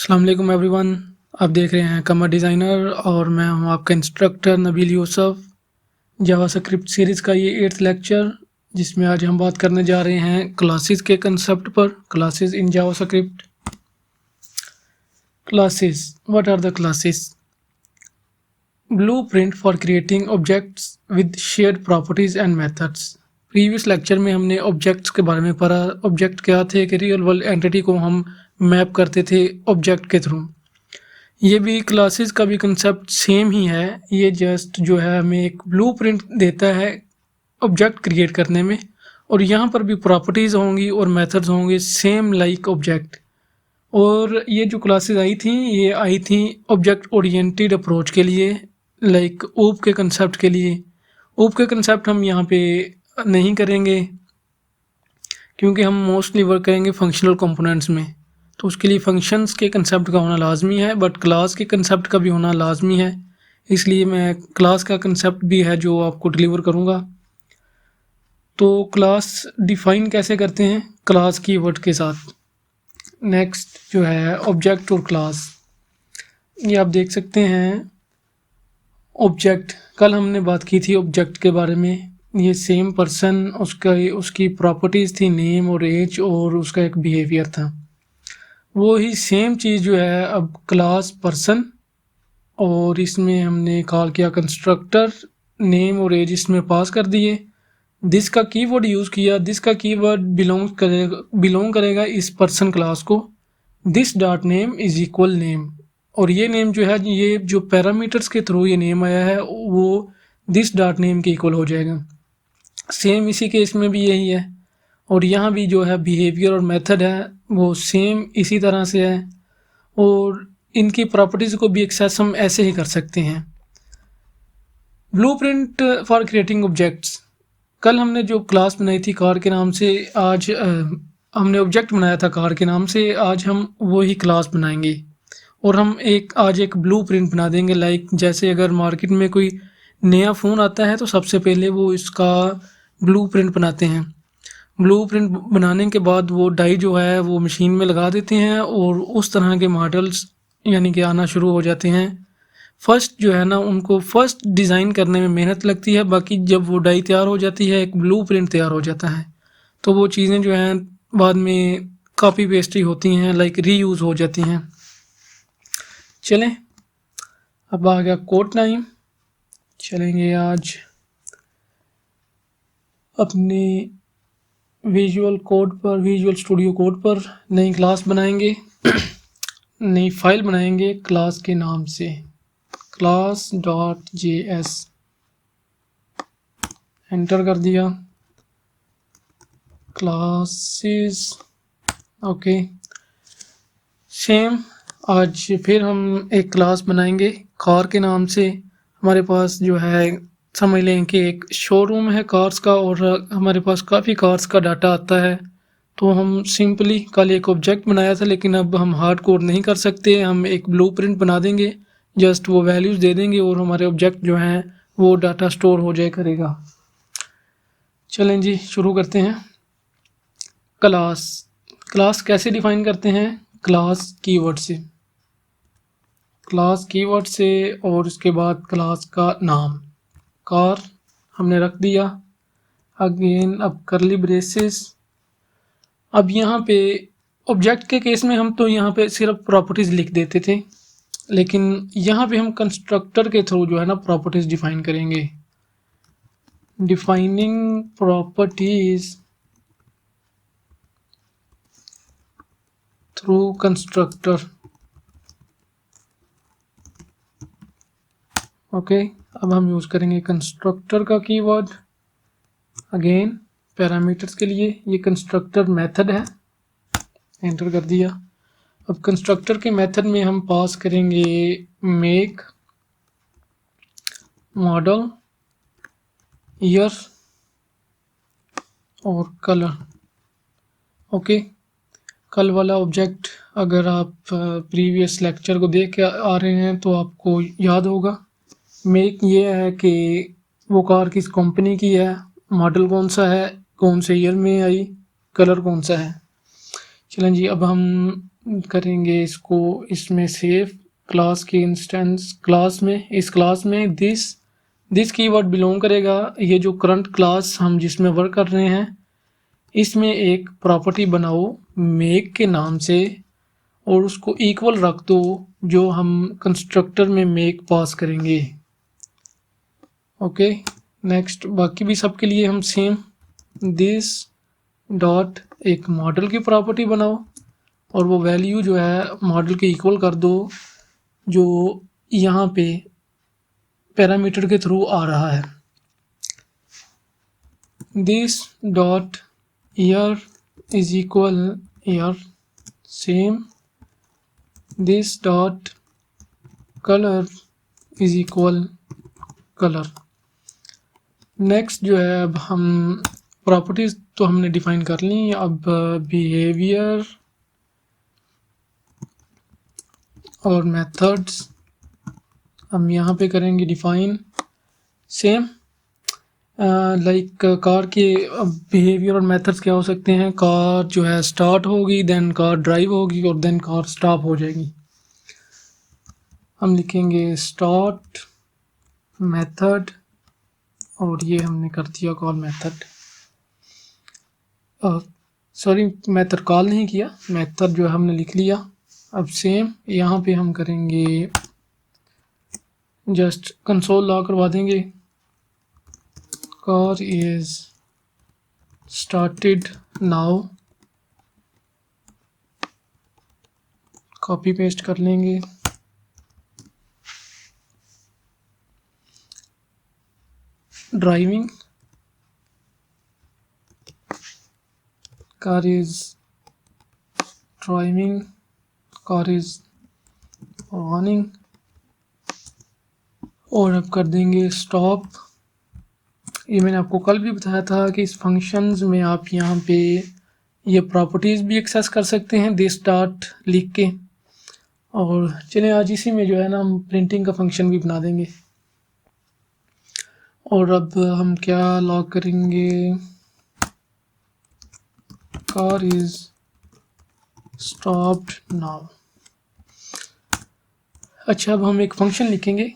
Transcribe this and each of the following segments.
अस्सलाम वालेकुम एवरीवन। आप देख रहे हैं कमर डिज़ाइनर और मैं हूं आपका instructor Nabeel Yusuf. JavaScript series का ये 8th लेक्चर जिसमें आज हम बात करने जा रहे हैं क्लासेस के कंसेप्ट पर। Classes in JavaScript. Classes, what are the classes? Blueprint for creating objects with shared properties and methods. Previous lecture में हमने ऑब्जेक्ट्स के बारे में पढ़ा। ऑब्जेक्ट क्या थे कि रियल वर्ल्ड एंटिटी को हम मैप करते थे ऑब्जेक्ट के थ्रू। ये भी क्लासेस का भी कंसेप्ट सेम ही है। ये जस्ट जो है हमें एक ब्लूप्रिंट देता है ऑब्जेक्ट क्रिएट करने में, और यहाँ पर भी प्रॉपर्टीज़ होंगी और मेथड्स होंगे सेम लाइक ऑब्जेक्ट। और ये जो क्लासेस आई थी ये आई थी ऑब्जेक्ट ओरिएंटेड अप्रोच के लिए, लाइक ओप के कंसेप्ट के लिए। ओप के कंसेप्ट हम यहाँ पे नहीं करेंगे क्योंकि हम मोस्टली वर्क करेंगे फंक्शनल कंपोनेंट्स में, तो उसके लिए फंक्शंस के कंसेप्ट का होना लाजमी है, बट क्लास के कंसेप्ट का भी होना लाजमी है। इसलिए मैं क्लास का कंसेप्ट भी है जो आपको डिलीवर करूँगा। तो क्लास डिफ़ाइन कैसे करते हैं? क्लास कीवर्ड के साथ। नेक्स्ट जो है ऑब्जेक्ट और क्लास, ये आप देख सकते हैं। ऑब्जेक्ट, कल हमने बात की थी ऑब्जेक्ट के बारे में। ये सेम पर्सन, उसकी प्रॉपर्टीज़ थी नेम और एज, और उसका एक बिहेवियर था। वो ही सेम चीज़ जो है अब क्लास पर्सन, और इसमें हमने कॉल किया कंस्ट्रक्टर, नेम और एज इसमें पास कर दिए। दिस का कीवर्ड यूज़ किया। दिस का कीवर्ड बिलोंग करेगा इस पर्सन क्लास को। This dot name is equal name, और ये नेम जो है, ये जो पैरामीटर्स के थ्रू ये नेम आया है वो दिस डॉट नेम के इक्वल हो जाएगा। सेम इसी केस में भी यही है, और यहाँ भी जो है बिहेवियर और मेथड है वो सेम इसी तरह से है, और इनकी प्रॉपर्टीज़ को भी एक्सेस हम ऐसे ही कर सकते हैं। ब्लूप्रिंट फॉर क्रिएटिंग ऑब्जेक्ट्स, कल हमने जो क्लास बनाई थी कार के नाम से, आज हमने ऑब्जेक्ट बनाया था कार के नाम से, आज हम वही क्लास बनाएंगे और हम आज एक ब्लूप्रिंट बना देंगे। लाइक जैसे अगर मार्केट में कोई नया फ़ोन आता है तो सबसे पहले वो इसका ब्लूप्रिंट बनाते हैं। ब्लूप्रिंट बनाने के बाद वो डाई जो है वो मशीन में लगा देते हैं, और उस तरह के मॉडल्स यानी कि आना शुरू हो जाते हैं। फर्स्ट जो है ना, उनको फर्स्ट डिज़ाइन करने में मेहनत लगती है, बाकी जब वो डाई तैयार हो जाती है, एक ब्लूप्रिंट तैयार हो जाता है, तो वो चीज़ें जो हैं बाद में कॉपी पेस्ट ही होती हैं, लाइक रीयूज़ हो जाती हैं। चलें, अब आ गया कोड टाइम। चलेंगे आज अपने विजुअल स्टूडियो कोड पर नई क्लास बनाएंगे, नई फाइल बनाएंगे क्लास के नाम से, class.js। एंटर कर दिया, क्लासेस, ओके। सेम आज फिर हम एक क्लास बनाएंगे कार के नाम से। हमारे पास जो है, समझ लें कि एक शोरूम है कार्स का, और हमारे पास काफ़ी कार्स का डाटा आता है। तो हम सिंपली कल एक ऑब्जेक्ट बनाया था, लेकिन अब हम हार्ड कोड नहीं कर सकते। हम एक ब्लूप्रिंट बना देंगे, जस्ट वो वैल्यूज़ दे देंगे और हमारे ऑब्जेक्ट जो हैं वो डाटा स्टोर हो जाए करेगा। चलें जी, शुरू करते हैं। क्लास कैसे डिफ़ाइन करते हैं? क्लास कीवर्ड से, और उसके बाद क्लास का नाम कार हमने रख दिया। अगेन अब करली ब्रेसेस। अब यहाँ पे ऑब्जेक्ट के केस में हम तो यहाँ पे सिर्फ प्रॉपर्टीज़ लिख देते थे, लेकिन यहाँ पे हम कंस्ट्रक्टर के थ्रू जो है ना प्रॉपर्टीज़ डिफाइन करेंगे। Defining properties through constructor, okay. अब हम यूज़ करेंगे कंस्ट्रक्टर का कीवर्ड। अगेन पैरामीटर्स के लिए ये कंस्ट्रक्टर मेथड है, एंटर कर दिया। अब कंस्ट्रक्टर के मेथड में हम पास करेंगे मेक, मॉडल, ईयर और कलर, ओके। कल वाला ऑब्जेक्ट अगर आप प्रीवियस लेक्चर को देख के आ रहे हैं तो आपको याद होगा। मेक ये है कि वो कार किस कंपनी की है, मॉडल कौन सा है, कौन से ईयर में आई, कलर कौन सा है। चलें जी, अब हम करेंगे इसको इसमें सेव क्लास के इंस्टेंस क्लास में। इस क्लास में दिस कीवर्ड बिलोंग करेगा। ये जो करंट क्लास हम जिसमें वर्क कर रहे हैं, इसमें एक प्रॉपर्टी बनाओ मेक के नाम से और उसको इक्वल रख दो जो हम कंस्ट्रक्टर में मेक पास करेंगे। ओके, नेक्स्ट बाकी भी सब के लिए हम सेम दिस डॉट एक मॉडल की प्रॉपर्टी बनाओ और वो वैल्यू जो है मॉडल के इक्वल कर दो जो यहाँ पे पैरामीटर के थ्रू आ रहा है। This dot year is equal year, same this dot colour is equal colour. Next जो है, अब हम प्रॉपर्टीज तो हमने डिफाइन कर ली। अब बिहेवियर और मेथड्स हम यहाँ पे करेंगे डिफाइन। सेम लाइक कार के बिहेवियर और मेथड्स क्या हो सकते हैं? कार जो है स्टार्ट होगी, देन कार ड्राइव होगी और देन कार स्टॉप हो जाएगी। हम लिखेंगे स्टार्ट मेथड और ये हमने कर दिया call method. Sorry, method call नहीं किया, मेथड जो है हमने लिख लिया। अब सेम यहाँ पे हम करेंगे जस्ट कंसोल लॉग करवा देंगे। Car is started now, copy paste कर लेंगे। Driving, car is driving, car is running और अब कर देंगे स्टॉप। ये मैंने आपको कल भी बताया था कि इस फंक्शंस में आप यहाँ पे ये प्रॉपर्टीज़ भी एक्सेस कर सकते हैं दिस डॉट लिख के। और चलिए आज इसी में जो है ना हम प्रिंटिंग का फंक्शन भी बना देंगे। और अब हम क्या लॉग करेंगे? Car is stopped now. अच्छा, अब हम एक फंक्शन लिखेंगे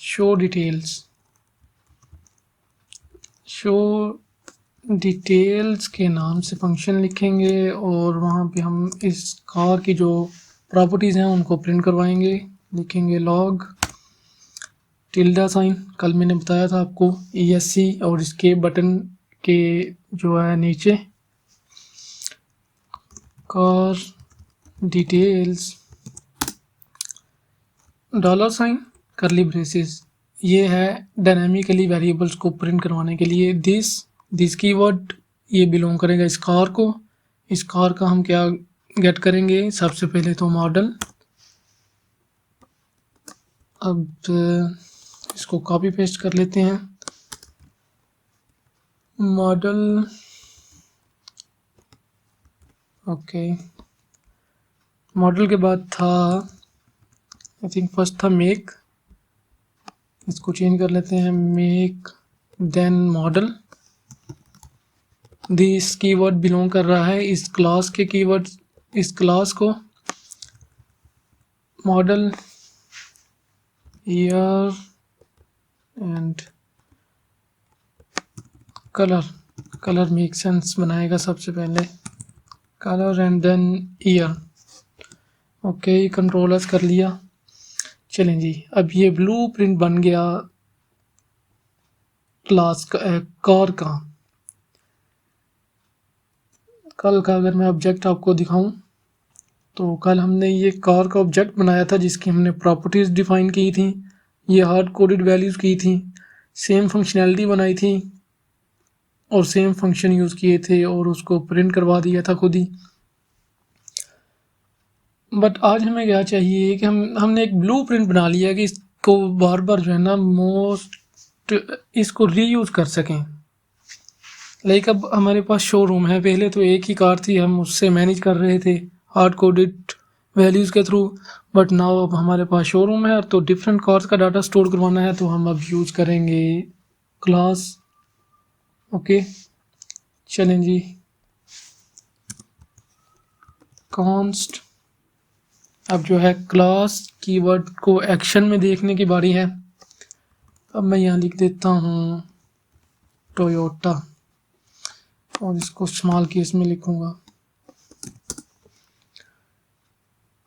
शो डिटेल्स। शो डिटेल्स के नाम से फंक्शन लिखेंगे और वहाँ पे हम इस कार की जो प्रॉपर्टीज़ हैं उनको प्रिंट करवाएंगे। लिखेंगे लॉग टिल्डा साइन, कल मैंने बताया था आपको ESC और इसके बटन के जो है नीचे car details dollar sign curly braces. ये है डायनामिकली वेरिएबल्स को प्रिंट करवाने के लिए। दिस कीवर्ड ये बिलोंग करेगा इस कार को। इस कार का हम क्या गेट करेंगे? सबसे पहले तो मॉडल। अब इसको कॉपी पेस्ट कर लेते हैं। मॉडल, ओके, मॉडल के बाद था आई थिंक फर्स्ट था मेक, इसको चेंज कर लेते हैं make then model. This keyword belong कर रहा है इस क्लास के कीवर्ड, इस क्लास को। Model year and colour, colour make sense बनाएगा सबसे पहले, colour and then year. Okay, control S कर लिया। चलें जी, अब ये ब्लू प्रिंट बन गया क्लास का कार का। कल का अगर मैं ऑब्जेक्ट आपको दिखाऊं तो कल हमने ये कार का ऑब्जेक्ट बनाया था जिसकी हमने प्रॉपर्टीज़ डिफाइन की थी, ये हार्ड कोडेड वैल्यूज़ की थी, सेम फंक्शनैलिटी बनाई थी और सेम फंक्शन यूज़ किए थे और उसको प्रिंट करवा दिया था खुद ही। बट आज हमें क्या चाहिए कि हमने एक ब्लू प्रिंट बना लिया कि इसको बार बार जो है ना इसको रीयूज़ कर सकें। लाइक अब हमारे पास शोरूम है, पहले तो एक ही कार थी, हम उससे मैनेज कर रहे थे हार्ड कोडेड वैल्यूज़ के थ्रू। बट नाउ अब हमारे पास शोरूम है तो डिफरेंट कार्स का डाटा स्टोर करवाना है तो हम अब यूज़ करेंगे क्लास। ओके, चलें जी, कॉन्स्ट। अब जो है क्लास कीवर्ड को एक्शन में देखने की बारी है। अब मैं यहाँ लिख देता हूँ टोयोटा और इसको स्मॉल केस में लिखूँगा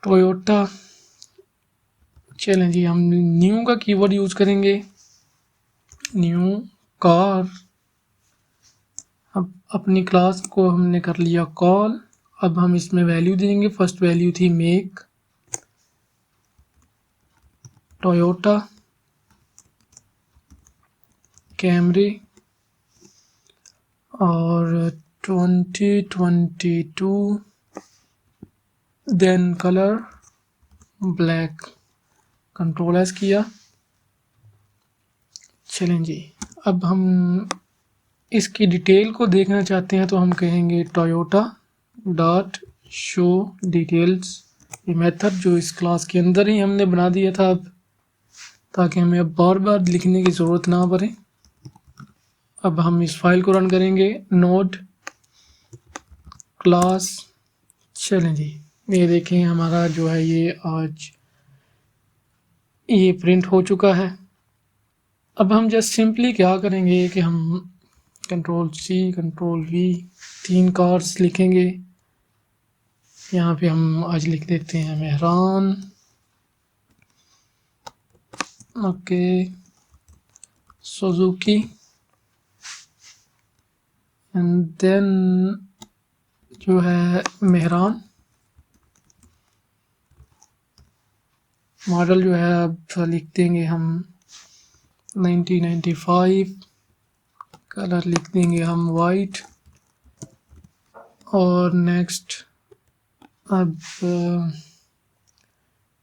टोयोटा। चलें जी, हम न्यू का कीवर्ड यूज़ करेंगे, न्यू कार। अब अपनी क्लास को हमने कर लिया कॉल। अब हम इसमें वैल्यू देंगे। फर्स्ट वैल्यू थी मेक टोयोटा कैमरी और 2022 then colour black. Control S किया। चलें जी, अब हम इसकी डिटेल को देखना चाहते हैं तो हम कहेंगे टोयोटा डॉट शो डिटेल्स। ये मेथड जो इस क्लास के अंदर ही हमने बना दिया था अब, ताकि हमें अब बार बार लिखने की ज़रूरत ना पड़े। अब हम इस फाइल को रन करेंगे नोड क्लास। चलें जी, ये देखें हमारा जो है ये आज ये प्रिंट हो चुका है। अब हम जस्ट सिंपली क्या करेंगे कि हम control C control V 3 cards लिखेंगे। यहाँ पे हम आज लिख देते हैं Mehran, okay, Suzuki and then जो है मेहरान। मॉडल जो है अब लिख देंगे हम 1995। कलर लिख देंगे हम वाइट। और नेक्स्ट अब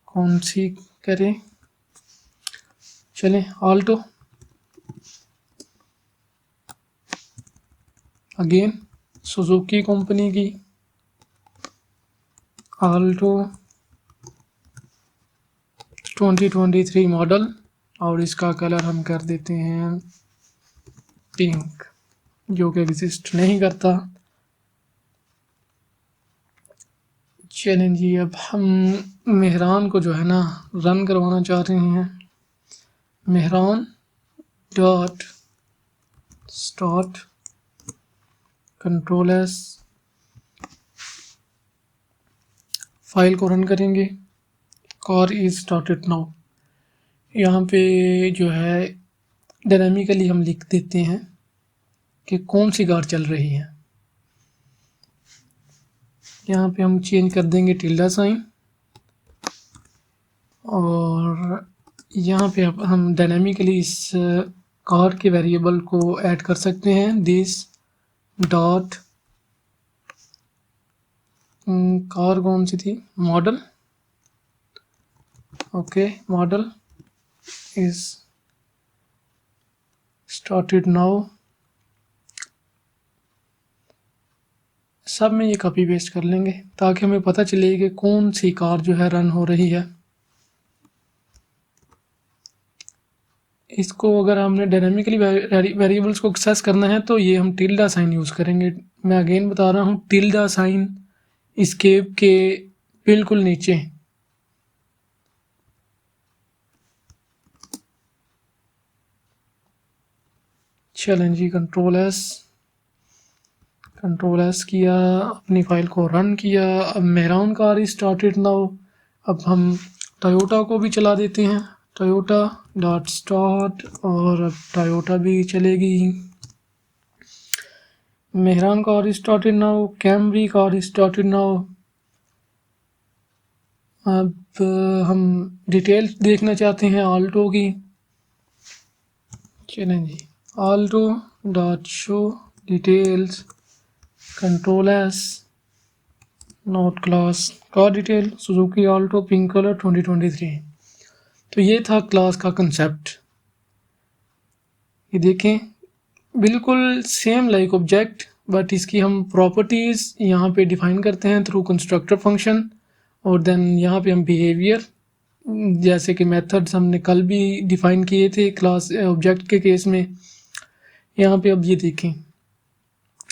कौन सी करें, चलें आल्टो। अगेन सुजुकी कंपनी की आल्टो 2023 मॉडल और इसका कलर हम कर देते हैं पिंक, जो कि एग्जिस्ट नहीं करता। चलें जी, अब हम मेहरान को जो है ना रन करवाना चाह रहे हैं। Mehran dot start control S, file को रन करेंगे। Car is started now. यहाँ पे जो है डायनामिकली हम लिख देते हैं कि कौन सी कार चल रही है। यहाँ पे हम चेंज कर देंगे टिल्डा साइन और यहाँ पे हम डायनामिकली इस कार के वेरिएबल को ऐड कर सकते हैं। दिस डॉट कार कौन सी थी, model, okay, model is started now. सब में ये कॉपी पेस्ट कर लेंगे ताकि हमें पता चले कि कौन सी कार जो है रन हो रही है। इसको अगर हमने डायनामिकली वेरिएबल्स को एक्सेस करना है तो ये हम टिल्डा साइन यूज़ करेंगे। मैं अगेन बता रहा हूँ, टिल्डा साइन एस्केप के बिल्कुल नीचे। चलें जी, कंट्रोल एस किया, अपनी फाइल को रन किया। अब मेहरान कार स्टार्टेड नाउ। अब हम टोयोटा को भी चला देते हैं, टोयोटा डॉट स्टार्ट, और अब टोयोटा भी चलेगी। Mehran car started now, Camry car started now. अब हम डिटेल्स देखना चाहते हैं आल्टो की। चलें जी, Alto dot show details control S note class car detail Suzuki Alto pink colour 2023। तो ये था क्लास का कंसेप्ट। ये देखें बिल्कुल सेम लाइक ऑब्जेक्ट, बट इसकी हम प्रॉपर्टीज़ यहाँ पे डिफाइन करते हैं थ्रू कंस्ट्रक्टर फंक्शन। और देन यहाँ पे हम बिहेवियर, जैसे कि मेथड्स हमने कल भी डिफाइन किए थे क्लास ऑब्जेक्ट के केस में। यहाँ पे अब ये देखें,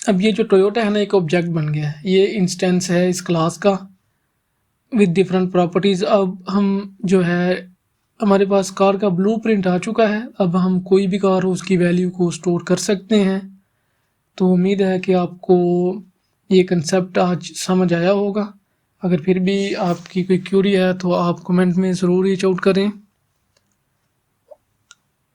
अब ये जो टोयोटा है ना एक ऑब्जेक्ट बन गया है, ये इंस्टेंस है इस क्लास का। With different properties. अब हम जो है हमारे पास कार का ब्लूप्रिंट आ चुका है, अब हम कोई भी कार हो उसकी वैल्यू को स्टोर कर सकते हैं। तो उम्मीद है कि आपको ये कंसेप्ट आज समझ आया होगा। अगर फिर भी आपकी कोई क्यूरी है तो आप कमेंट में ज़रूर रीच आउट करें।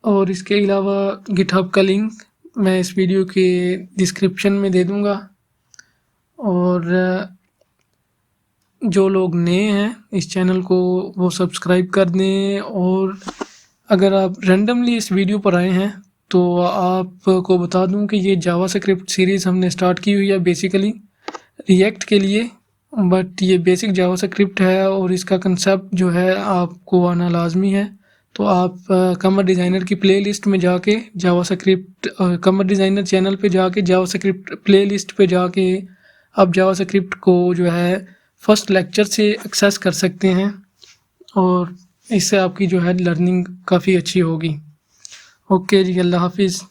और इसके अलावा गिटहब का लिंक मैं इस वीडियो के डिस्क्रिप्शन में दे दूँगा। और जो लोग नए हैं इस चैनल को वो सब्सक्राइब कर दें। और अगर आप रैंडमली इस वीडियो पर आए हैं तो आपको बता दूं कि ये जावास्क्रिप्ट सीरीज़ हमने स्टार्ट की हुई है बेसिकली रिएक्ट के लिए, बट ये बेसिक जावास्क्रिप्ट है और इसका कंसेप्ट जो है आपको आना लाजमी है। तो आप कमर डिज़ाइनर की प्लेलिस्ट में जाके जावास्क्रिप्ट कमर डिज़ाइनर चैनल पे जाके जावास्क्रिप्ट प्लेलिस्ट पे जाके आप जावास्क्रिप्ट को जो है फर्स्ट लेक्चर से एक्सेस कर सकते हैं और इससे आपकी जो है लर्निंग काफ़ी अच्छी होगी। ओके जी, अल्लाह हाफिज़।